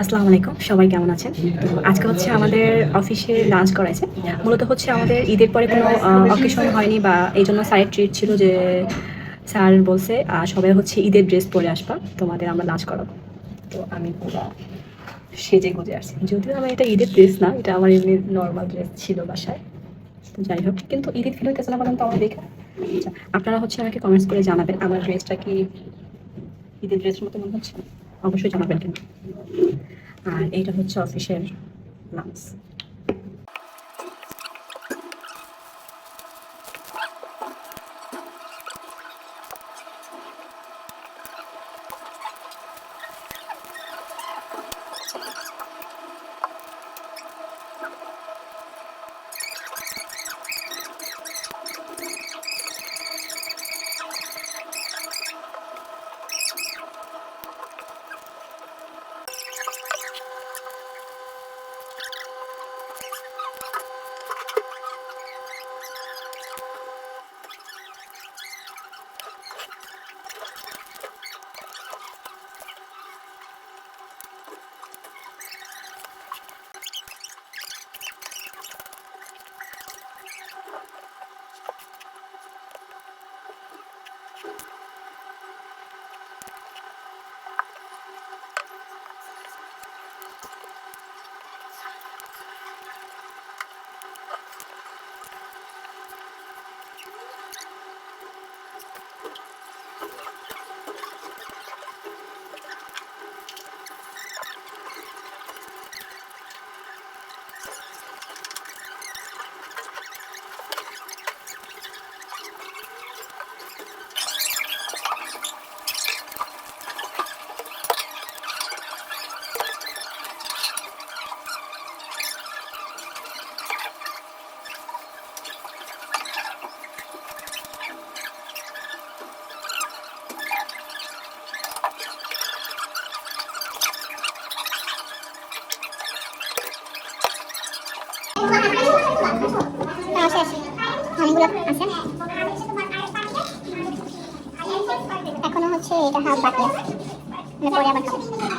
আসসালামু আলাইকুম, সবাই কেমন আছেন? তো আজকে হচ্ছে আমাদের অফিসে লাঞ্চ করাইছে। মূলত হচ্ছে আমাদের ঈদের পরে কোনো অকেশন হয়নি বা এই জন্য স্যারের ট্রিট ছিল যে স্যার বলছে সবাই হচ্ছে ঈদের ড্রেস পরে আসবা, তোমাদের আমরা লাঞ্চ করাবো। তো আমি পুরো সেজে গুজে আসছি, যদিও আমার এটা ঈদের ড্রেস না, এটা আমার এমনি নর্মাল ড্রেস ছিল বাসায়। তো যাই হোক, কিন্তু ঈদের ফিল হইতেছে না পর্যন্ত আমার দেখে। আচ্ছা, আপনারা হচ্ছে আমাকে কমেন্টস করে জানাবেন আমার ড্রেসটা কি ঈদের ড্রেসের মতো মনে হচ্ছে, অবশ্যই জানাবেন কিন্তু। আর এইটা হচ্ছে অফিসের লাঞ্চ। এখনো হচ্ছে এটা হাফ বাকি আছে, পরে আবার খাবো।